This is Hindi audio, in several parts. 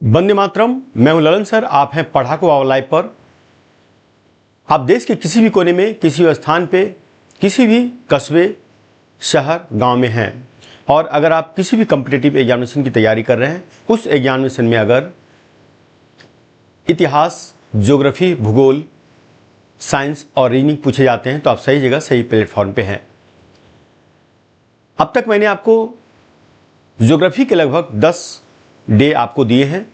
वंदे मातरम। मैं हूं ललन सर, आप हैं पढ़ाकू आओ लाइव पर। आप देश के किसी भी कोने में, किसी भी स्थान पे, किसी भी कस्बे, शहर, गांव में हैं और अगर आप किसी भी कॉम्पिटिटिव एग्जामिनेशन की तैयारी कर रहे हैं, उस एग्जामिनेशन में अगर इतिहास, ज्योग्राफी, भूगोल, साइंस और रीजनिंग पूछे जाते हैं तो आप सही जगह, सही प्लेटफॉर्म पे हैं। अब तक मैंने आपको ज्योग्राफी के लगभग 10 डे आपको दिए हैं।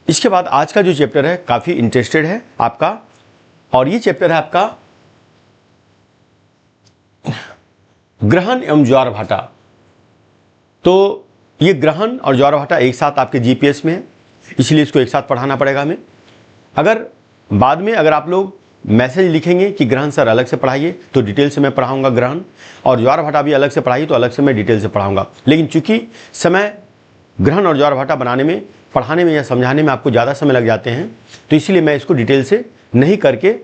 इसके बाद आज का जो चैप्टर है काफ़ी इंटरेस्टेड है आपका, और ये चैप्टर है आपका ग्रहण एवं ज्वार भाटा। तो ये ग्रहण और ज्वार भाटा एक साथ आपके जीपीएस में है, इसलिए इसको एक साथ पढ़ाना पड़ेगा हमें। अगर बाद में अगर आप लोग मैसेज लिखेंगे कि ग्रहण सर अलग से पढ़ाइए तो डिटेल से मैं पढ़ाऊंगा ग्रहण, और ज्वार भाटा भी अलग से पढ़ाइए तो अलग से मैं डिटेल से पढ़ाऊंगा। लेकिन चूंकि समय ग्रहण और ज्वार भाटा बनाने में, पढ़ाने में या समझाने में आपको ज़्यादा समय लग जाते हैं, तो इसलिए मैं इसको डिटेल से नहीं करके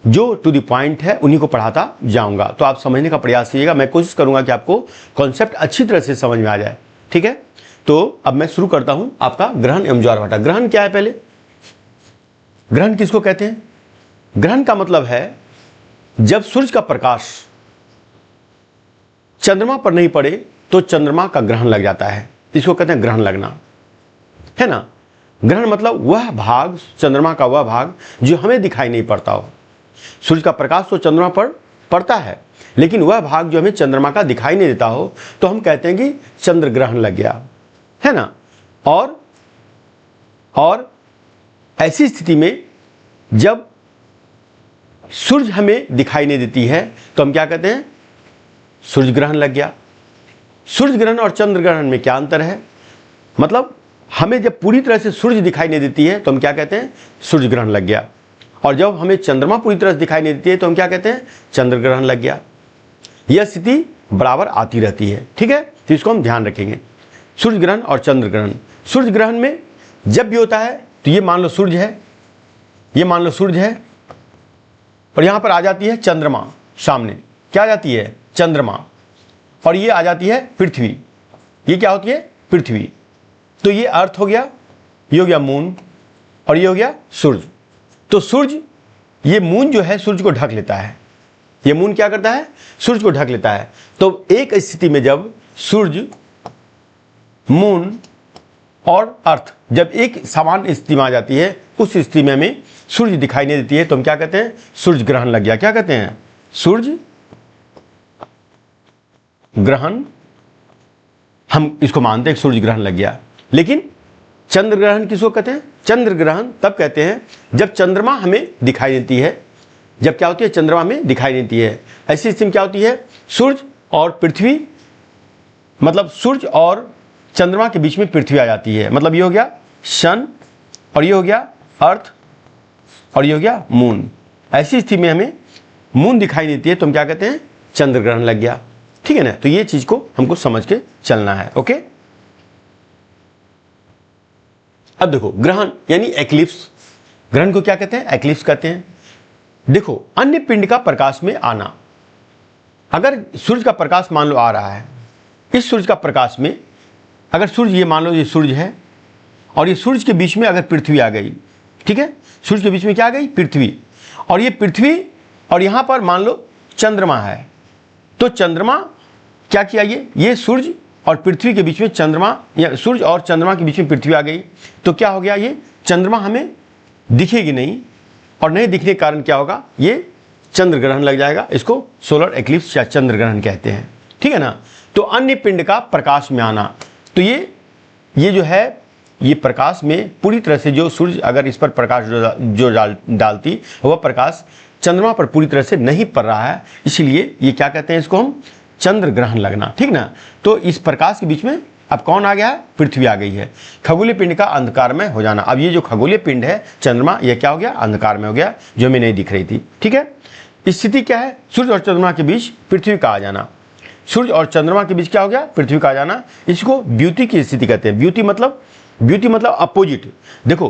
जो टू द पॉइंट है उन्हीं को पढ़ाता जाऊंगा। तो आप समझने का प्रयास कीजिएगा। मैं कोशिश करूंगा कि आपको कॉन्सेप्ट अच्छी तरह से समझ में आ जाए। ठीक है, तो अब मैं शुरू करता हूं आपका ग्रहण एवं ज्वार भाटा। ग्रहण क्या है? पहले ग्रहण किसको कहते हैं? ग्रहण का मतलब है जब सूर्य का प्रकाश चंद्रमा पर नहीं पड़े तो चंद्रमा का ग्रहण लग जाता है, इसको कहते हैं ग्रहण लगना, है ना। ग्रहण मतलब वह भाग, चंद्रमा का वह भाग जो हमें दिखाई नहीं पड़ता हो। सूर्य का प्रकाश तो चंद्रमा पर पड़ता है, लेकिन वह भाग जो हमें चंद्रमा का दिखाई नहीं देता हो तो हम कहते हैं कि चंद्र ग्रहण लग गया, है ना। और ऐसी स्थिति में जब सूर्य हमें दिखाई नहीं देती है तो हम क्या कहते हैं? सूर्य ग्रहण लग गया। सूर्य ग्रहण और चंद्र ग्रहण में क्या अंतर है? मतलब हमें जब पूरी तरह से सूर्य दिखाई नहीं देती है तो हम क्या कहते हैं? सूर्य ग्रहण लग गया। और जब हमें चंद्रमा पूरी तरह से दिखाई नहीं देती है तो हम क्या कहते हैं? चंद्र ग्रहण लग गया। यह स्थिति बराबर आती रहती है, ठीक है, तो इसको हम ध्यान रखेंगे। सूर्य ग्रहण और चंद्र ग्रहण। सूर्य ग्रहण में जब भी होता है तो ये मान लो सूर्य है, ये मान लो सूर्य है, और यहां पर आ जाती है चंद्रमा सामने। क्या आ जाती है? चंद्रमा। और ये आ जाती है पृथ्वी। ये क्या होती है? पृथ्वी। तो ये अर्थ हो गया, ये हो गया मून, और ये हो गया सूर्य। तो सूर्य, ये मून जो है सूर्य को ढक लेता है। ये मून क्या करता है? सूर्य को ढक लेता है। तो एक स्थिति में जब सूर्य, मून और अर्थ जब एक समान स्थिति में आ जाती है, उस स्थिति में हमें सूर्य दिखाई नहीं देती है तो हम क्या कहते हैं? सूर्य ग्रहण लग गया। क्या कहते हैं? सूर्य ग्रहण। हम इसको मानते हैं सूर्य ग्रहण लग गया। लेकिन चंद्र ग्रहण किसको कहते हैं? चंद्र ग्रहण तब कहते हैं जब चंद्रमा हमें दिखाई देती है। जब क्या होती है? चंद्रमा हमें दिखाई देती है। ऐसी स्थिति में क्या होती है? सूर्य और पृथ्वी, मतलब सूर्य और चंद्रमा के बीच में पृथ्वी आ जाती है। मतलब ये हो गया सन, और ये हो गया अर्थ, और ये हो गया मून। ऐसी स्थिति में हमें मून दिखाई देती है तो हम क्या कहते हैं? चंद्र ग्रहण लग गया। ठीक है ना। तो ये चीज को हमको समझ के चलना है। ओके, अब देखो ग्रहण यानी एक्लिप्स। ग्रहण को क्या कहते हैं? एक्लिप्स कहते हैं। देखो, अन्य पिंड का प्रकाश में आना। अगर सूर्य का प्रकाश मान लो आ रहा है, इस सूर्य का प्रकाश में अगर सूर्य, ये मान लो ये सूर्य है, और ये सूर्य के बीच में अगर पृथ्वी आ गई, ठीक है, सूर्य के बीच में क्या आ गई? पृथ्वी। और ये पृथ्वी, और यहां पर मान लो चंद्रमा है, तो चंद्रमा क्या किया? ये सूर्य और पृथ्वी के बीच में चंद्रमा, या सूर्य और चंद्रमा के बीच में पृथ्वी आ गई, तो क्या हो गया? ये चंद्रमा हमें दिखेगी नहीं, और नहीं दिखने के कारण क्या होगा? ये चंद्र ग्रहण लग जाएगा। इसको सोलर एक्लिप्स या चंद्र ग्रहण कहते हैं। ठीक है ना। तो अन्य पिंड का प्रकाश में आना, तो ये जो है, ये प्रकाश में पूरी तरह से जो सूर्य अगर इस पर प्रकाश जो डालती, वह प्रकाश चंद्रमा पर पूरी तरह से नहीं पड़ रहा है, इसलिए ये क्या कहते हैं? इसको हम चंद्र ग्रहण लगना। ठीक ना। तो इस प्रकाश के बीच में अब कौन आ गया है? पृथ्वी आ गई है। खगोलीय पिंड का अंधकारमय हो जाना। अब ये जो खगोलीय पिंड है चंद्रमा, ये क्या हो गया? अंधकारमय हो गया, जो हमें नहीं दिख रही थी। ठीक है। स्थिति क्या है? सूर्य और चंद्रमा के बीच पृथ्वी का आ जाना। सूर्य और चंद्रमा के बीच क्या हो गया? पृथ्वी का आ जाना। इसको ब्यूटी की स्थिति कहते हैं। ब्यूटी मतलब अपोजिट। देखो,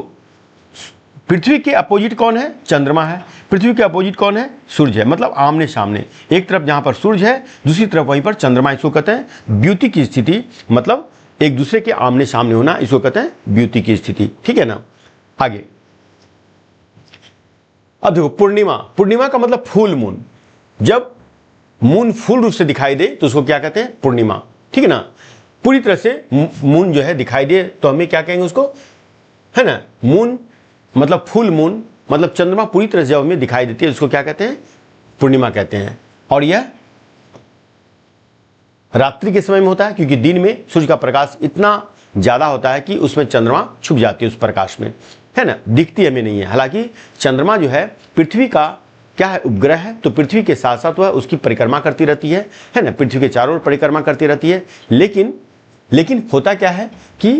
पृथ्वी के अपोजिट कौन है? चंद्रमा है। पृथ्वी के अपोजिट कौन है? सूर्य है, मतलब आमने सामने, एक तरफ जहां पर सूर्य है, दूसरी तरफ वहीं पर चंद्रमा। इसको कहते हैं द्युति की स्थिति, मतलब एक दूसरे के आमने सामने होना, इसको कहते हैं द्युति की स्थिति। ठीक है ना। आगे अब देखो पूर्णिमा। पूर्णिमा का मतलब फुल मून। जब मून फुल रूप से दिखाई दे तो उसको क्या कहते हैं? पूर्णिमा। ठीक है ना। पूरी तरह से मून जो है दिखाई दे तो हमें क्या कहेंगे उसको, है ना। मून मतलब फुल मून, मतलब चंद्रमा पूरी तरह से जब हमें दिखाई देती है उसको क्या कहते हैं? पूर्णिमा कहते हैं। और यह रात्रि के समय में होता है, क्योंकि दिन में सूर्य का प्रकाश इतना ज्यादा होता है कि उसमें चंद्रमा छुप जाती है उस प्रकाश में, है ना, दिखती हमें नहीं है। हालांकि चंद्रमा जो है पृथ्वी का क्या है? उपग्रह है, तो पृथ्वी के साथ साथ वह उसकी परिक्रमा करती रहती है ना, पृथ्वी के चारों ओर परिक्रमा करती रहती है। लेकिन होता क्या है कि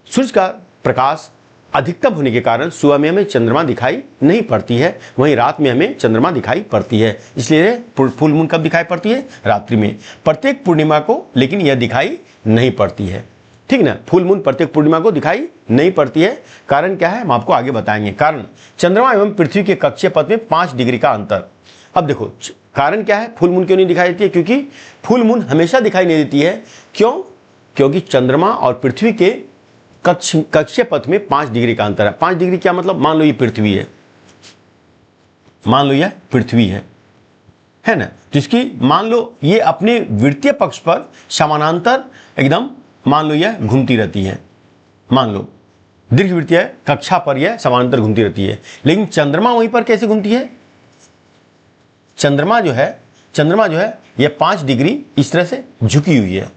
सूर्य का प्रकाश अधिकतम होने के कारण सुबह में हमें चंद्रमा दिखाई नहीं पड़ती है, वहीं रात में हमें चंद्रमा दिखाई पड़ती है। इसलिए फुल मून कब दिखाई पड़ती है? रात्रि में, प्रत्येक पूर्णिमा को, लेकिन यह दिखाई नहीं पड़ती है। ठीक ना। फुल मून प्रत्येक पूर्णिमा को दिखाई नहीं पड़ती है। कारण क्या है हम आपको आगे बताएंगे। कारण चंद्रमा एवं पृथ्वी के कक्षीय पथ में 5 डिग्री का अंतर। अब देखो कारण क्या है, फुल मून क्यों नहीं दिखाई देती है? क्योंकि फुल मून हमेशा दिखाई नहीं देती है। क्यों? क्योंकि चंद्रमा और पृथ्वी के कक्षीय पथ में 5 डिग्री का अंतर है। 5 डिग्री क्या मतलब? मान लो ये पृथ्वी है, मान लो यह पृथ्वी है ना, तो इसकी मान लो ये अपने वृत्तीय पक्ष पर समानांतर एकदम मान लो यह घूमती रहती है, मान लो दीर्घवृत्तीय कक्षा पर यह समानांतर घूमती रहती है। लेकिन चंद्रमा वहीं पर कैसे घूमती है? चंद्रमा जो है यह 5 डिग्री इस तरह से झुकी हुई है।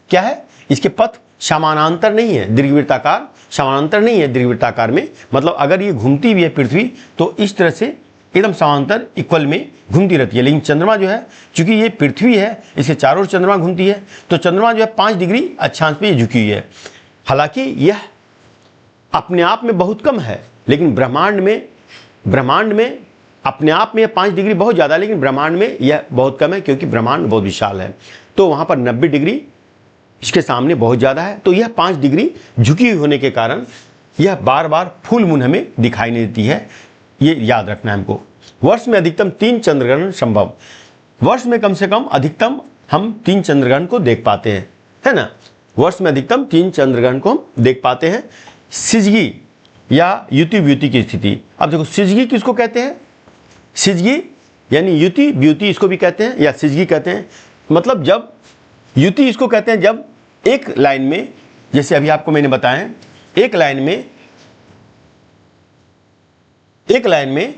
क्या है? इसके पथ समानांतर नहीं है, दीर्घवृत्ताकार समानांतर नहीं है। दीर्घवृत्ताकार में मतलब अगर ये घूमती भी है पृथ्वी तो इस तरह से एकदम समांतर इक्वल में घूमती रहती है। लेकिन चंद्रमा जो है, चूंकि ये पृथ्वी है, इसके चारों ओर चंद्रमा घूमती है, तो चंद्रमा जो है 5 डिग्री अक्षांश पे झुकी हुई है। हालांकि यह अपने आप में बहुत कम है, लेकिन ब्रह्मांड में अपने आप में यह 5 डिग्री बहुत ज़्यादा है, लेकिन ब्रह्मांड में यह बहुत कम है, क्योंकि ब्रह्मांड बहुत विशाल है। तो वहाँ पर 90 डिग्री इसके सामने बहुत ज़्यादा है। तो यह 5 डिग्री झुकी हुई होने के कारण यह बार बार फुल मून हमें दिखाई नहीं देती है। ये याद रखना है हमको। वर्ष में अधिकतम 3 चंद्रग्रहण संभव। वर्ष में कम से कम अधिकतम हम 3 चंद्रग्रहण को देख पाते हैं, है ना। वर्ष में अधिकतम 3 चंद्रग्रहण को हम देख पाते हैं। सिजगी या युति ब्युति की स्थिति। अब देखो सिजगी किसको कहते हैं? सिजगी यानी युति ब्युति इसको भी कहते हैं या सिजगी कहते हैं। मतलब जब युति इसको कहते हैं जब एक लाइन में, जैसे अभी आपको मैंने बताया, एक लाइन में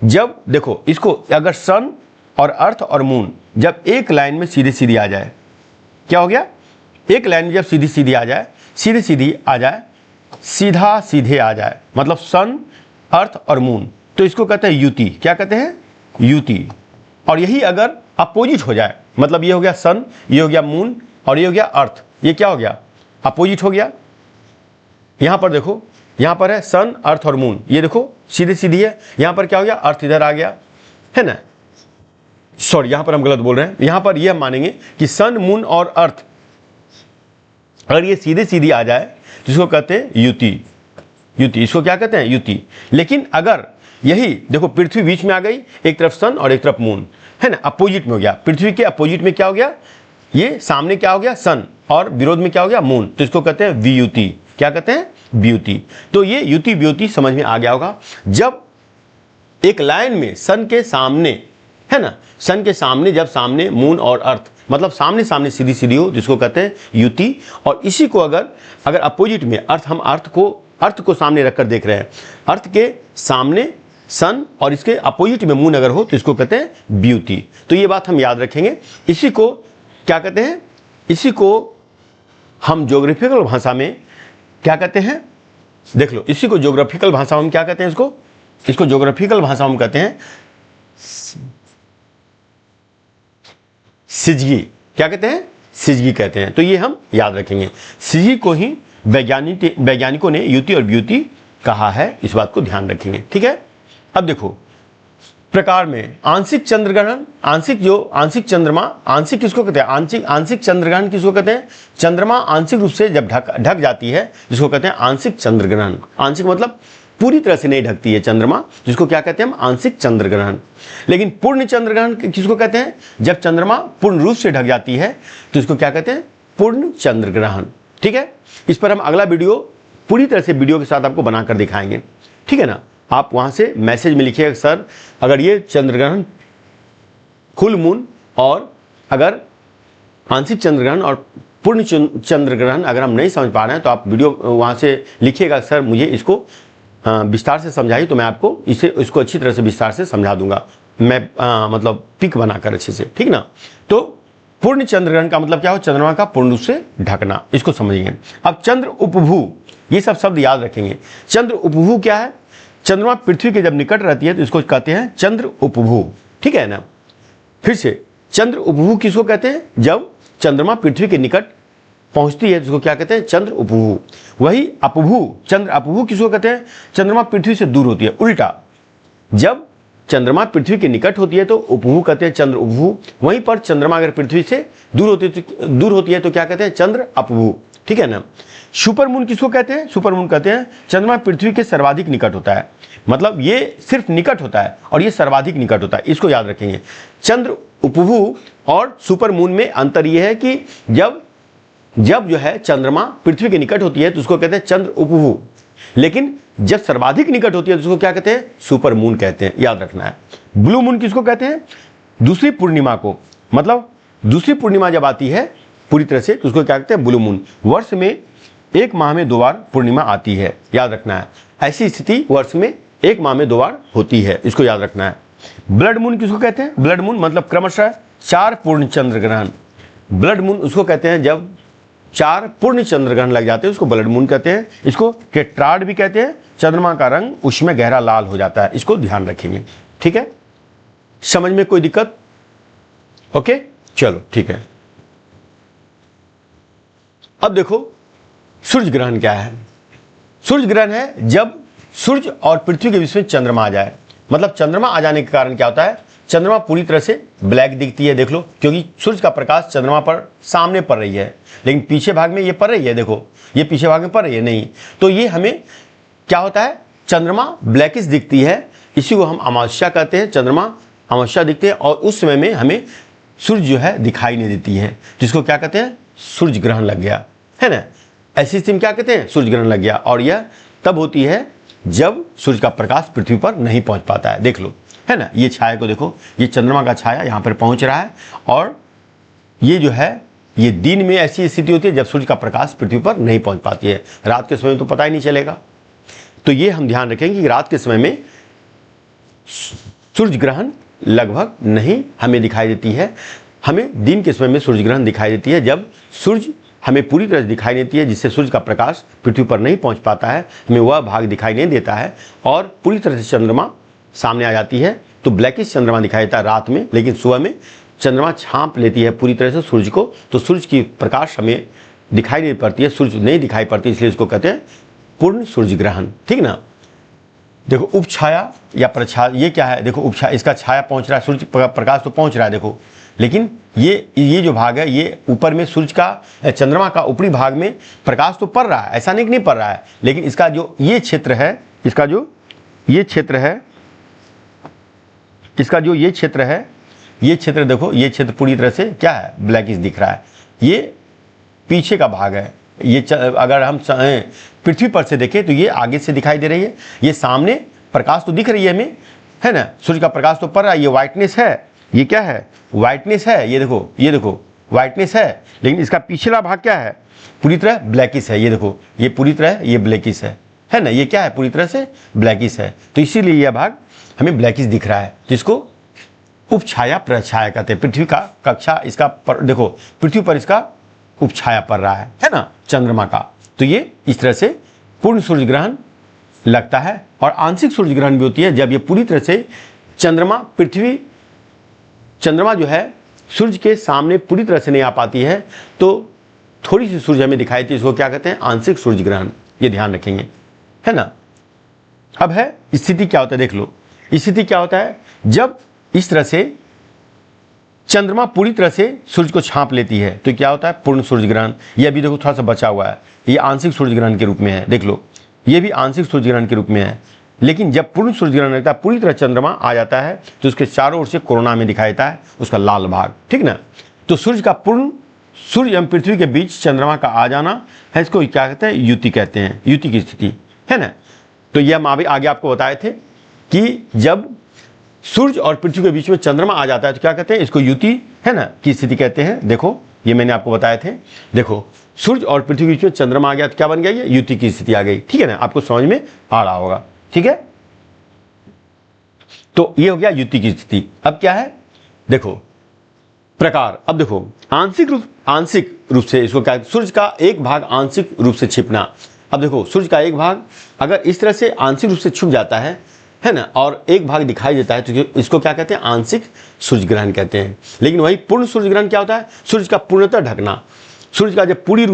जब देखो इसको अगर सन और अर्थ और मून जब एक लाइन में सीधे सीधे आ जाए, क्या हो गया? एक लाइन में जब सीधी सीधी आ जाए, सीधा सीधे आ जाए, मतलब सन अर्थ और मून, तो इसको कहते हैं युति। क्या कहते हैं? युति। और यही अगर अपोजिट हो जाए, मतलब ये हो गया सन, ये हो गया मून और ये हो गया अर्थ, ये क्या हो गया? अपोजिट हो गया। यहां पर देखो, यहां पर है सन अर्थ और मून, ये देखो सीधे सीधी है। यहां पर क्या हो गया? अर्थ इधर आ गया, है ना। सॉरी, यहां पर हम गलत बोल रहे हैं। यहां पर यह मानेंगे कि सन मून और अर्थ अगर ये सीधे सीधी आ जाए तो इसको कहते हैं युति। इसको क्या कहते हैं? युति। लेकिन अगर यही देखो पृथ्वी बीच में आ गई, एक तरफ सन और एक तरफ मून, है ना, अपोजिट में हो गया। पृथ्वी के अपोजिट में क्या हो गया? ये सामने क्या हो गया? सन, और विरोध में क्या हो गया? मून, तो इसको कहते हैं वियुति। क्या कहते हैं? वियुति। तो ये युति ब्युति समझ में आ गया होगा। जब एक लाइन में सन के सामने, है ना, सन के सामने जब सामने मून और अर्थ, मतलब सामने सामने सीधी सीधी हो, जिसको कहते हैं युति। और इसी को अगर अपोजिट में अर्थ, हम अर्थ को सामने रखकर देख रहे हैं, अर्थ के सामने सन और इसके अपोजिट में मून अगर हो तो इसको कहते हैं ब्युति। तो ये बात हम याद रखेंगे। इसी को क्या कहते हैं? इसी को हम ज्योग्राफिकल भाषा में क्या कहते हैं? देख लो, इसी को ज्योग्राफिकल भाषा में क्या कहते हैं? इसको ज्योग्राफिकल भाषा में कहते हैं सिजगी। क्या कहते हैं? सिजगी कहते हैं। तो ये हम याद रखेंगे। सिजगी को ही वैज्ञानिकों ने युति और ब्युति कहा है, इस बात को ध्यान रखेंगे। ठीक है। अब देखो प्रकार में आंशिक चंद्रग्रहण, आंशिक चंद्रमा, आंशिक किसको कहते हैं? आंशिक चंद्रग्रहण किसको कहते हैं? चंद्रमा आंशिक रूप से जब ढक जाती है, जिसको कहते हैं आंशिक चंद्रग्रहण। आंशिक मतलब पूरी तरह से नहीं ढकती है चंद्रमा, जिसको क्या कहते हैं हम, आंशिक चंद्र ग्रहण। लेकिन पूर्ण चंद्र ग्रहण किसको कहते हैं, जब चंद्रमा पूर्ण रूप से ढक जाती है तो इसको क्या कहते हैं, पूर्ण चंद्र ग्रहण। ठीक है, इस पर हम अगला वीडियो पूरी तरह से वीडियो के साथ आपको बनाकर दिखाएंगे। ठीक है ना, आप वहां से मैसेज में लिखिएगा सर अगर ये चंद्र ग्रहण फुल मून और अगर आंशिक चंद्र ग्रहण और पूर्ण चंद्र ग्रहण अगर हम नहीं समझ पा रहे हैं तो आप वीडियो वहाँ से लिखिएगा सर मुझे इसको विस्तार से समझाइए, तो मैं आपको इसको अच्छी तरह से विस्तार से समझा दूंगा, मैं मतलब पिक बनाकर अच्छे से। ठीक ना, तो पूर्ण चंद्र ग्रहण का मतलब क्या हो, चंद्रमा का पूर्ण रूप से ढकना, इसको समझिए। अब चंद्र उपभू, ये सब शब्द याद रखेंगे। चंद्र उपभू क्या है, चंद्रमा पृथ्वी के जब निकट रहती है तो इसको कहते हैं चंद्र उपभू। ठीक है ना, फिर से चंद्र उपभू किसको कहते हैं, जब चंद्रमा पृथ्वी के निकट पहुंचती है जिसको क्या कहते हैं, चंद्र उपभू। वही अपभू, चंद्र अपभू किसको कहते हैं, चंद्रमा पृथ्वी से दूर होती है। उल्टा, जब चंद्रमा पृथ्वी के निकट होती है तो उपभू कहते हैं चंद्र उपभू, वहीं पर चंद्रमा अगर पृथ्वी से दूर होती है तो क्या कहते हैं, चंद्र अपभू। ठीक है ना, सुपर मून किसको कहते हैं, सुपर मून कहते हैं चंद्रमा पृथ्वी के सर्वाधिक निकट होता है, मतलब ये सिर्फ निकट होता है और ये सर्वाधिक निकट होता है, इसको याद रखेंगे। चंद्र उपभू और सुपर मून में अंतर यह है कि जब जो है चंद्रमा पृथ्वी के निकट होती है तो उसको कहते हैं चंद्र उपभू, लेकिन जब सर्वाधिक निकट होती है तो उसको क्या कहते हैं, सुपर मून कहते हैं, याद रखना है। ब्लू मून किसको कहते हैं, दूसरी पूर्णिमा को, मतलब दूसरी पूर्णिमा जब आती है पूरी तरह से तो उसको क्या कहते हैं, ब्लू मून। वर्ष में एक माह में 2 बार पूर्णिमा आती है, याद रखना है। ऐसी स्थिति वर्ष में 1 माह में 2 बार होती है, इसको याद रखना है। ब्लड मून किसको कहते हैं, ब्लड मून मतलब क्रमशः 4 पूर्ण चंद्र ग्रहण। ब्लड मून उसको कहते हैं जब 4 पूर्ण चंद्र ग्रहण लग जाते हैं, उसको ब्लड मून कहते हैं। इसको टेट्राड भी कहते हैं, चंद्रमा का रंग उसमें गहरा लाल हो जाता है, इसको ध्यान रखेंगे। ठीक है, समझ में कोई दिक्कत, ओके चलो ठीक है। अब देखो सूर्य ग्रहण क्या है। सूर्य ग्रहण है जब सूर्य और पृथ्वी के बीच में चंद्रमा आ जाए, मतलब चंद्रमा आ जाने के कारण क्या होता है, चंद्रमा पूरी तरह से ब्लैक दिखती है, देख लो, क्योंकि सूर्य का प्रकाश चंद्रमा पर सामने पड़ रही है, लेकिन पीछे भाग में ये पड़ रही है, देखो ये पीछे भाग में पड़ रही है नहीं, तो ये हमें क्या होता है, चंद्रमा ब्लैकिश दिखती है, इसी को हम अमावस्या कहते हैं। चंद्रमा अमावस्या दिखते हैं और उस समय में हमें सूर्य जो है दिखाई नहीं देती है, जिसको क्या कहते हैं, सूर्य ग्रहण लग गया, है ना। ऐसी स्थिति में क्या कहते हैं, सूर्य ग्रहण लग गया, और यह तब होती है जब सूर्य का प्रकाश पृथ्वी पर नहीं पहुंच पाता है, देख लो, है ना। ये छाया को देखो, ये चंद्रमा का छाया यहाँ पर पहुंच रहा है, और ये जो है ये दिन में ऐसी स्थिति होती है जब सूर्य का प्रकाश पृथ्वी पर नहीं पहुंच पाती है, रात के समय में तो पता ही नहीं चलेगा। तो ये हम ध्यान रखेंगे कि रात के समय में सूर्य ग्रहण लगभग नहीं हमें दिखाई देती है, हमें दिन के समय में सूर्य ग्रहण दिखाई देती है, जब सूर्य हमें पूरी तरह से दिखाई देती है, जिससे सूर्य का प्रकाश पृथ्वी पर नहीं पहुंच पाता है, हमें वह भाग दिखाई नहीं देता है और पूरी तरह से चंद्रमा सामने आ जाती है, तो ब्लैकिश चंद्रमा दिखाई देता है रात में, लेकिन सुबह में चंद्रमा छांप लेती है पूरी तरह से सूर्य को, तो सूर्य की प्रकाश हमें दिखाई नहीं पड़ती है, सूर्य नहीं दिखाई पड़ती, इसलिए इसको कहते हैं पूर्ण सूर्य ग्रहण। ठीक ना, देखो उपछाया या प्रछाया, ये क्या है, देखो उपछाया, इसका छाया पहुंच रहा है, सूर्य प्रकाश तो पहुंच रहा है, देखो, लेकिन ये जो भाग है, ये ऊपर में सूर्य का, चंद्रमा का ऊपरी भाग में प्रकाश तो पड़ रहा है, ऐसा नहीं कि नहीं पड़ रहा है, लेकिन इसका जो ये क्षेत्र है, इसका जो ये क्षेत्र है, इसका जो ये क्षेत्र है, ये क्षेत्र देखो, ये क्षेत्र पूरी तरह से क्या है, ब्लैकिश दिख रहा है, ये पीछे का भाग है, ये अगर हम पृथ्वी पर से देखें तो ये आगे से दिखाई दे रही है, ये सामने प्रकाश तो दिख रही है हमें, है ना, सूर्य का प्रकाश तो पड़ रहा है, ये व्हाइटनेस है, ये क्या है, व्हाइटनेस है, ये देखो व्हाइटनेस है, लेकिन इसका पिछला भाग क्या है, पूरी तरह ब्लैकिश है, ये देखो, ये पूरी तरह ये ब्लैकिश है ना, ये क्या है, पूरी तरह से ब्लैकिश है, तो इसीलिए यह भाग हमें ब्लैकिश दिख रहा है, जिसको उपछाया प्रछाया कहते हैं। पृथ्वी का कक्षा इसका देखो, पृथ्वी पर इसका उपछाया पड़ रहा है ना, चंद्रमा का, तो ये इस तरह से पूर्ण सूर्य ग्रहण लगता है। और आंशिक सूर्य ग्रहण भी होती है जब ये पूरी तरह से चंद्रमा जो है सूर्य के सामने पूरी तरह से नहीं आ पाती है, तो थोड़ी सी सूर्य हमें दिखाई देती है, इसको क्या कहते हैं, आंशिक सूर्य ग्रहण, ये ध्यान रखेंगे, है ना। अब है स्थिति क्या होता है, देख लो स्थिति क्या होता है, जब इस तरह से चंद्रमा पूरी तरह से सूर्य को छांप लेती है तो क्या होता है, पूर्ण सूर्य ग्रहण। ये अभी देखो थोड़ा सा बचा हुआ है, ये आंशिक सूर्य ग्रहण के रूप में है, देख लो, ये भी आंशिक सूर्य ग्रहण के रूप में है। लेकिन जब पूर्ण सूर्य ग्रहण लगता है, पूरी तरह चंद्रमा आ जाता है, तो उसके चारों ओर से कोरोना में दिखाई देता है उसका लाल भाग, ठीक ना। तो सूर्य का पूर्ण, सूर्य एवं पृथ्वी के बीच चंद्रमा का आ जाना है, इसको क्या कहते हैं, युति कहते हैं, युति की स्थिति, है ना। तो ये हम अभी आगे आपको बताए थे कि जब सूर्य और पृथ्वी के बीच में चंद्रमा आ जाता है तो क्या कहते हैं, इसको युति, है ना, की स्थिति कहते हैं। देखो ये मैंने आपको बताए थे। देखो सूर्य और पृथ्वी के बीच में चंद्रमा आ गया तो क्या बन गया, ये युति की स्थिति आ गई, ठीक है ना। आपको समझ में आ रहा होगा, ठीक है। तो ये हो गया युति की स्थिति। अब क्या है, देखो प्रकार। अब देखो आंशिक रूप से इसको क्या, सूर्य का एक भाग आंशिक रूप से छिपना। अब देखो सूर्य का एक भाग अगर इस तरह से आंशिक रूप से छुप जाता है ना, और एक भाग दिखाई देता है, तो इसको क्या कहते हैं, आंशिक सूर्य ग्रहण कहते हैं। लेकिन वही पूर्ण सूर्य ग्रहण क्या होता है, सूर्य का पूर्णतः ढकना। सूर्य का जब पूरी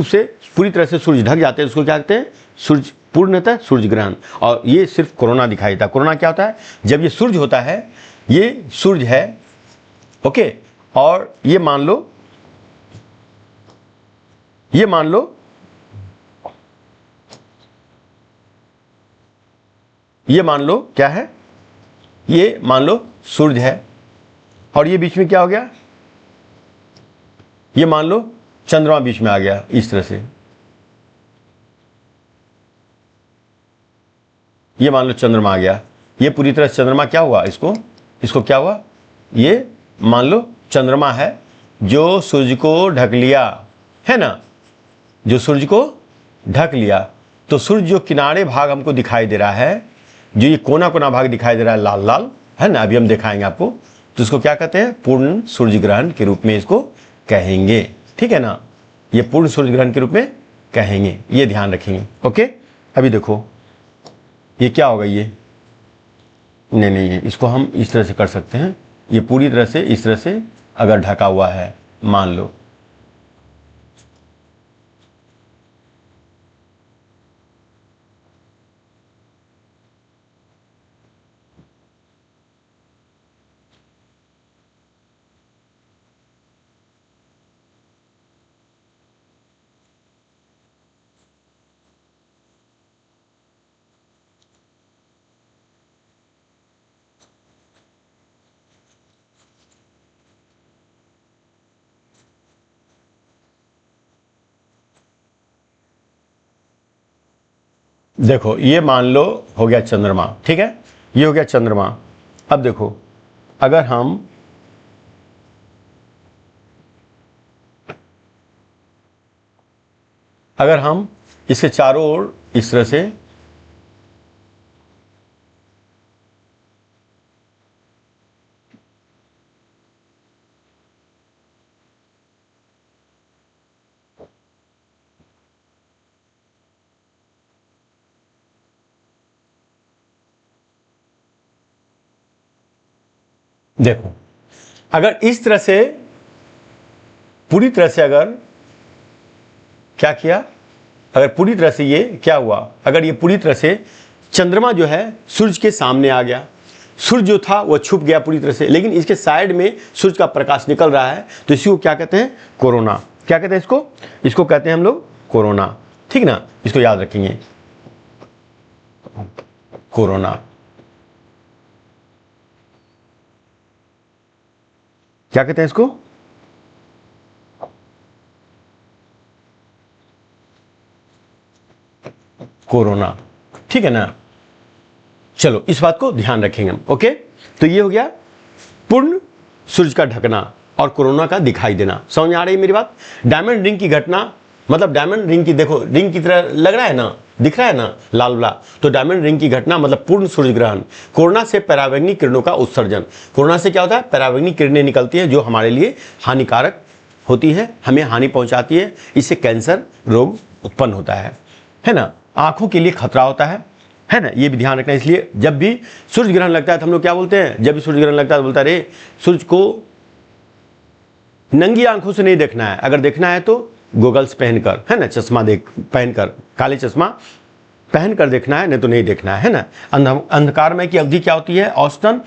तरह से सूर्य ढक जाते हैं उसको क्या कहते हैं, सूर्य पूर्णतः सूर्य ग्रहण। और ये सिर्फ कोरोना दिखाई देता है। कोरोना क्या होता है, जब ये सूर्य होता है, ये सूर्य है, ओके, और ये मान लो क्या है, ये मान लो सूर्य है, और ये बीच में क्या हो गया, ये मान लो चंद्रमा बीच में आ गया इस तरह से। ये मान लो चंद्रमा आ गया, ये पूरी तरह चंद्रमा क्या हुआ, इसको क्या हुआ, ये मान लो चंद्रमा है जो सूर्य को ढक लिया, है ना, जो सूर्य को ढक लिया। तो सूर्य जो किनारे भाग हमको दिखाई दे रहा है, जो ये कोना भाग दिखाई दे रहा है लाल लाल, है ना, अभी हम दिखाएंगे आपको, तो इसको क्या कहते हैं, पूर्ण सूर्य ग्रहण के रूप में इसको कहेंगे, ठीक है ना। ये पूर्ण सूर्य ग्रहण के रूप में कहेंगे, ये ध्यान रखेंगे, ओके। अभी देखो ये क्या होगा, ये नहीं, इसको हम इस तरह से कर सकते हैं, ये पूरी तरह से इस तरह से अगर ढका हुआ है मान लो, देखो ये मान लो हो गया चंद्रमा, ठीक है, ये हो गया चंद्रमा। अब देखो अगर हम इसके चारों ओर इस तरह से देखो, अगर इस तरह से पूरी तरह से अगर क्या किया, अगर पूरी तरह से ये क्या हुआ, अगर ये पूरी तरह से चंद्रमा जो है सूर्य के सामने आ गया, सूर्य जो था वो छुप गया पूरी तरह से, लेकिन इसके साइड में सूर्य का प्रकाश निकल रहा है, तो इसी को क्या कहते हैं, कोरोना। क्या कहते हैं इसको कहते हैं हम लोग कोरोना, ठीक ना, इसको याद रखेंगे, कोरोना। क्या कहते हैं इसको, कोरोना, ठीक है ना। चलो इस बात को ध्यान रखेंगे हम, ओके। तो ये हो गया पूर्ण सूर्य का ढकना और कोरोना का दिखाई देना। समझ आ रही है मेरी बात। डायमंड रिंग की घटना, मतलब डायमंड रिंग की, देखो रिंग की तरह लग रहा है ना, दिख रहा है ना लाल वाला, तो डायमंड रिंग की घटना मतलब पूर्ण सूर्य ग्रहण। कोरोना से पराबैंगनी किरणों का उत्सर्जन। कोरोना से क्या होता है, पराबैंगनी किरणें निकलती है जो हमारे लिए हानिकारक होती है, हमें हानि पहुंचाती है, इससे कैंसर रोग उत्पन्न होता है ना, आंखों के लिए खतरा होता है ना, ये भी ध्यान रखना। इसलिए जब भी सूर्य ग्रहण लगता है तो हम लोग क्या बोलते हैं, जब भी सूर्य ग्रहण लगता है तो बोलता है अरे सूर्य को नंगी आंखों से नहीं देखना है, अगर देखना है तो गोगल्स पहनकर, है ना, चश्मा पहनकर, काले चश्मा पहनकर देखना है, नहीं तो नहीं देखना है ना। अंधकारमय की अवधि क्या होती है, औसतन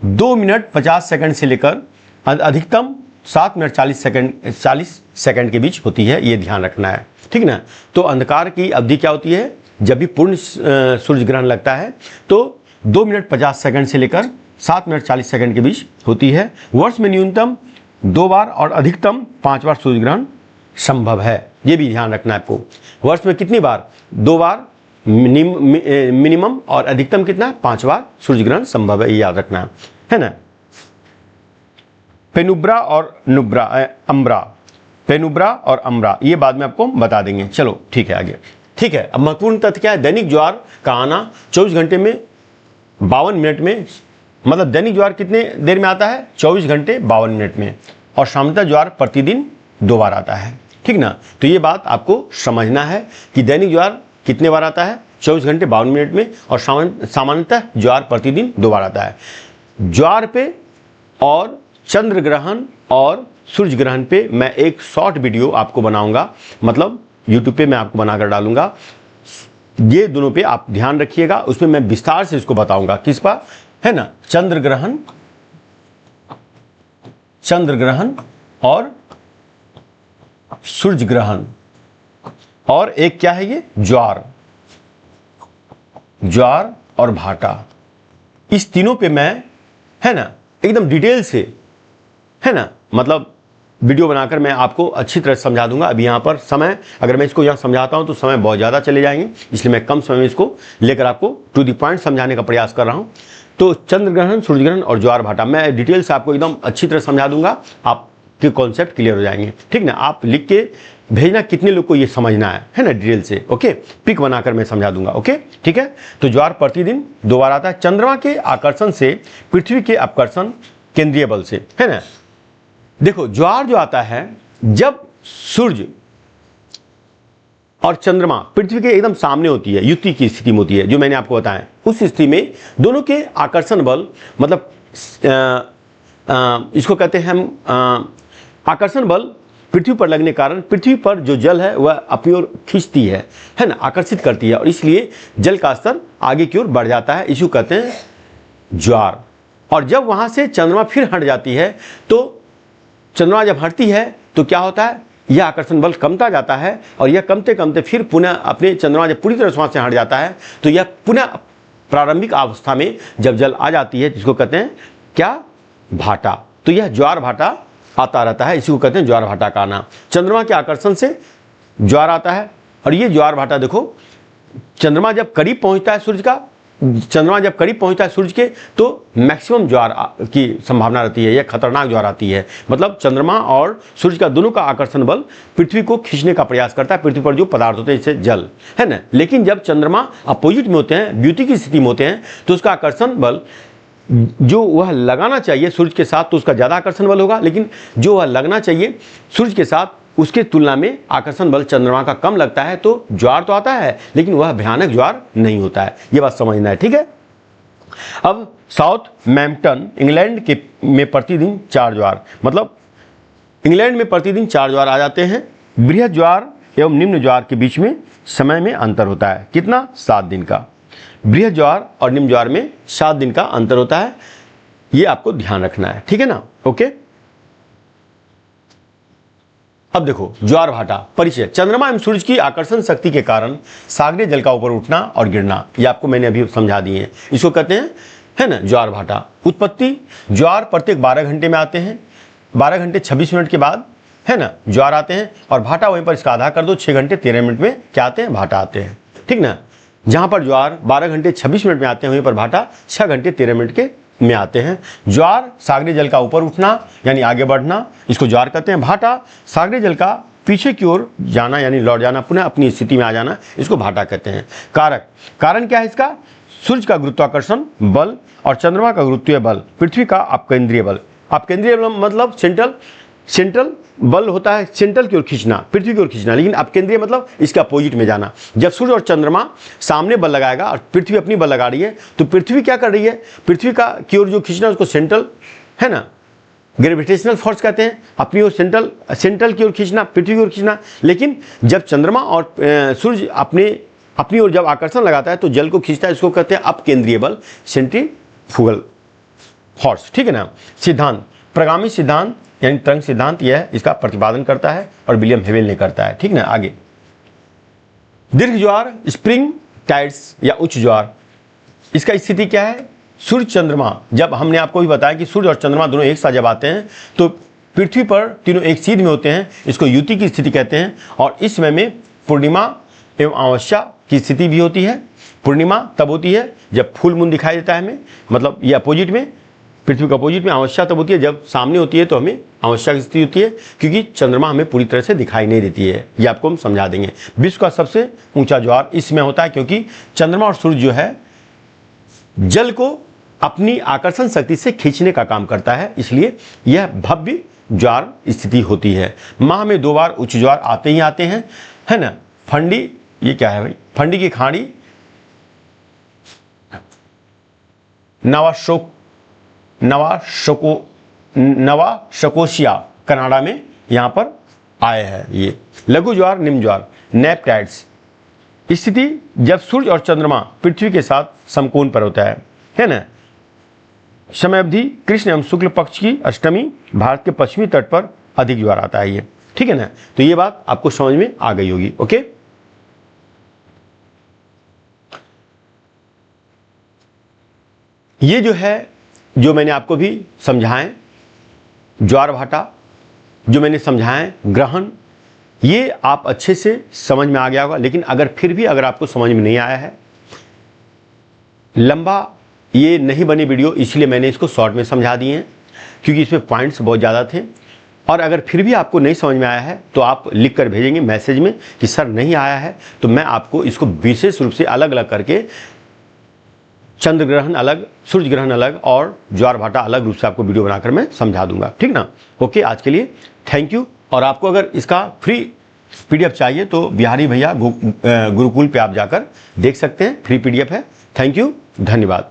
2 मिनट 50 सेकंड से लेकर अधिकतम 7 मिनट 40 सेकंड के बीच होती है, ये ध्यान रखना है, ठीक ना। तो अंधकार की अवधि क्या होती है, जब भी पूर्ण सूर्य ग्रहण लगता है तो 2 मिनट 50 सेकंड से लेकर 7 मिनट 40 सेकंड के बीच होती है। वर्ष में न्यूनतम 2 बार और अधिकतम 5 बार सूर्य ग्रहण संभव है। ये भी ध्यान रखना है आपको। वर्ष में कितनी बार? 2 बार मिनिमम, और अधिकतम कितना? 5 बार सूर्य ग्रहण संभव है, ये याद रखना है ना। पेनुब्रा और नुब्रा, अम्ब्रा, पेनुब्रा और अम्ब्रा, ये बाद में आपको बता देंगे। चलो ठीक है, आगे। ठीक है, अब महत्वपूर्ण तथ्य क्या है? दैनिक ज्वार का आना 24 घंटे में 52 मिनट में, मतलब दैनिक ज्वार कितने देर में आता है? 24 घंटे 52 मिनट में। और सामान्यतः ज्वार प्रतिदिन 2 बार आता है, ठीक ना। तो ये बात आपको समझना है कि दैनिक ज्वार कितने बार आता है? 24 घंटे 52 मिनट में। और सामान्यतः ज्वार प्रतिदिन 2 बार आता है। ज्वार पे और चंद्र ग्रहण और सूर्य ग्रहण पे मैं एक शॉर्ट वीडियो आपको बनाऊंगा, मतलब यूट्यूब पे मैं आपको बनाकर डालूंगा। ये दोनों पे आप ध्यान रखिएगा, उसमें मैं विस्तार से इसको बताऊंगा। किस पर? है ना, चंद्र ग्रहण और सूर्य ग्रहण, और एक क्या है ये? ज्वार और भाटा। इस तीनों पे मैं, है ना, एकदम डिटेल से, है ना, मतलब वीडियो बनाकर मैं आपको अच्छी तरह समझा दूंगा। अभी यहाँ पर समय, अगर मैं इसको यहाँ समझाता हूँ तो समय बहुत ज़्यादा चले जाएंगे, इसलिए मैं कम समय में इसको लेकर आपको टू द पॉइंट समझाने का प्रयास कर रहा हूँ। तो चंद्र ग्रहण, सूर्य ग्रहण और ज्वार भाटा मैं डिटेल से आपको एकदम अच्छी तरह समझा दूंगा, आपके कॉन्सेप्ट क्लियर हो जाएंगे, ठीक ना। आप लिख के भेजना कितने लोग को ये समझना है ना, डिटेल से। ओके, पिक बनाकर मैं समझा दूंगा। ओके, ठीक है। तो ज्वार प्रतिदिन 2 बार आता है। चंद्रमा के आकर्षण से पृथ्वी के अपकर्षण केंद्रीय बल से, है ना। देखो, ज्वार जो आता है जब सूर्य और चंद्रमा पृथ्वी के एकदम सामने होती है, युति की स्थिति में होती है, जो मैंने आपको बताया, उस स्थिति में दोनों के आकर्षण बल, मतलब इसको कहते हैं हम आकर्षण बल पृथ्वी पर लगने के कारण पृथ्वी पर जो जल है वह अपनी ओर खींचती है ना, आकर्षित करती है, और इसलिए जल का स्तर आगे की ओर बढ़ जाता है। इसको कहते हैं ज्वार। और जब वहां से चंद्रमा फिर हट जाती है, तो चंद्रमा जब हटती है तो क्या होता है? यह आकर्षण बल कमता जाता है, और यह कमते कमते फिर पुनः अपने, चंद्रमा जब पूरी तरह वहां से हट जाता है तो यह पुनः प्रारंभिक अवस्था में जब जल आ जाती है, जिसको कहते हैं क्या? भाटा। तो यह ज्वार भाटा आता रहता है, इसी को कहते हैं ज्वार भाटा का आना। चंद्रमा के आकर्षण से ज्वार आता है, और ये ज्वार भाटा देखो, चंद्रमा जब करीब पहुंचता है सूर्य के, तो मैक्सिमम ज्वार की संभावना रहती है, यह खतरनाक ज्वार आती है। मतलब चंद्रमा और सूर्य का दोनों का आकर्षण बल पृथ्वी को खींचने का प्रयास करता है, पृथ्वी पर जो पदार्थ होते हैं, जैसे जल, है ना। लेकिन जब चंद्रमा अपोजिट में होते हैं, द्युति की स्थिति में होते हैं, तो उसका आकर्षण बल जो वह लगाना चाहिए सूर्य के साथ, तो उसका ज़्यादा आकर्षण बल होगा, लेकिन जो वह लगना चाहिए सूर्य के साथ, उसके तुलना में आकर्षण बल चंद्रमा का कम लगता है। तो ज्वार तो आता है, लेकिन वह भयानक ज्वार नहीं होता है, यह बात समझना है, ठीक है। अब साउथ मैम्पटन इंग्लैंड में प्रतिदिन 4 ज्वार, मतलब इंग्लैंड में प्रतिदिन 4 ज्वार आ जाते हैं। बृहद ज्वार एवं निम्न ज्वार के बीच में समय में अंतर होता है, कितना? 7 दिन का। बृहद ज्वार और निम्न ज्वार में 7 दिन का अंतर होता है, ये आपको ध्यान रखना है, ठीक है ना। ओके, अब देखो ज्वार भाटा परिचय। चंद्रमा एवं सूर्य की आकर्षण शक्ति के कारण सागरीय जल का ऊपर उठना और गिरना, ये आपको मैंने अभी समझा दिए हैं, इसको कहते हैं, है ना, ज्वार भाटा। उत्पत्ति, ज्वार प्रत्येक 12 घंटे में आते हैं, 12 घंटे 26 मिनट के बाद, है ना, ज्वार आते हैं। और भाटा वहीं पर इसका आधा कर दो, 6 घंटे 13 मिनट में क्या आते हैं? भाटा आते हैं, ठीक ना। जहां पर ज्वार 12 घंटे 26 मिनट में आते हैं, वहीं पर भाटा 6 घंटे 13 मिनट के में आते हैं। ज्वार सागरीय जल का ऊपर उठना यानी आगे बढ़ना, इसको ज्वार कहते हैं। भाटा सागरीय जल का पीछे की ओर जाना यानी लौट जाना, पुनः अपनी स्थिति में आ जाना, इसको भाटा कहते हैं। कारक, कारण क्या है इसका? सूर्य का गुरुत्वाकर्षण बल और चंद्रमा का गुरुत्वीय बल, पृथ्वी का अपकेंद्रीय बल। अपकेंद्रीय बल मतलब सेंट्रल बल होता है, सेंट्रल की ओर खींचना, पृथ्वी की ओर खींचना, लेकिन अपकेंद्रीय मतलब इसका अपोजिट में जाना। जब सूर्य और चंद्रमा सामने बल लगाएगा और पृथ्वी अपनी बल लगा रही है, तो पृथ्वी क्या कर रही है? पृथ्वी का की ओर जो खींचना उसको सेंट्रल, है ना, ग्रेविटेशनल फोर्स कहते हैं। अपनी ओर सेंट्रल की ओर खींचना, पृथ्वी की ओर खींचना। लेकिन जब चंद्रमा और सूर्य अपनी ओर जब आकर्षण लगाता है तो जल को खींचता है, इसको कहते हैं अपकेंद्रीय बल, सेंट्रीफ्यूगल फोर्स, ठीक है ना। सिद्धांत, प्रगामी सिद्धांत यानी तरंग सिद्धांत, यह इसका प्रतिपादन करता है और विलियम हेवेल ने करता है, ठीक ना। आगे, दीर्घ ज्वार, स्प्रिंग टाइड्स या उच्च ज्वार, इसका स्थिति क्या है? सूर्य चंद्रमा, जब हमने आपको भी बताया कि सूर्य और चंद्रमा दोनों एक साथ जब आते हैं तो पृथ्वी पर तीनों एक सीध में होते हैं, इसको युति की स्थिति कहते हैं। और इस समय में पूर्णिमा एवं अमावस्या की स्थिति भी होती है। पूर्णिमा तब होती है जब फुल मून दिखाई देता है हमें, मतलब ये अपोजिट में, पृथ्वी के अपोजिट में। अमावस्या तब होती है जब सामने होती है तो हमें अमावस्या की स्थिति होती है, क्योंकि चंद्रमा हमें पूरी तरह से दिखाई नहीं देती है। ये आपको हम समझा देंगे। विश्व का सबसे ऊंचा ज्वार इसमें होता है, क्योंकि चंद्रमा और सूर्य जो है जल को अपनी आकर्षण शक्ति से खींचने का काम करता है, इसलिए यह भव्य ज्वार स्थिति होती है। माह में 2 बार उच्च ज्वार आते ही आते हैं, है ना। फंडी, ये क्या है भाई? फंडी की खाड़ी नवाशकोशिया कनाडा में यहाँ पर आए हैं। ये लघु ज्वार, निम्न ज्वार, नैप टाइड्स स्थिति जब सूर्य और चंद्रमा पृथ्वी के साथ समकोण पर होता है ना। समय अवधि कृष्ण एवं शुक्ल पक्ष की अष्टमी, भारत के पश्चिमी तट पर अधिक ज्वार आता है ये, ठीक है ना। तो ये बात आपको समझ में आ गई होगी। ओके, ये जो है, जो मैंने आपको भी समझाएं ज्वार भाटा, जो मैंने समझाएं ग्रहण, ये आप अच्छे से समझ में आ गया होगा। लेकिन अगर फिर भी अगर आपको समझ में नहीं आया है, लंबा ये नहीं बनी वीडियो, इसलिए मैंने इसको शॉर्ट में समझा दिए हैं, क्योंकि इसमें पॉइंट्स बहुत ज़्यादा थे। और अगर फिर भी आपको नहीं समझ में आया है तो आप लिख कर भेजेंगे मैसेज में कि सर नहीं आया है, तो मैं आपको इसको विशेष रूप से अलग अलग करके, चंद्र ग्रहण अलग, सूर्य ग्रहण अलग और ज्वार भाटा अलग रूप से आपको वीडियो बनाकर मैं समझा दूंगा, ठीक ना। ओके, आज के लिए थैंक यू। और आपको अगर इसका फ्री पीडीएफ चाहिए तो बिहारी भैया गुरुकुल पे आप जाकर देख सकते हैं, फ्री पीडीएफ है। थैंक यू, धन्यवाद।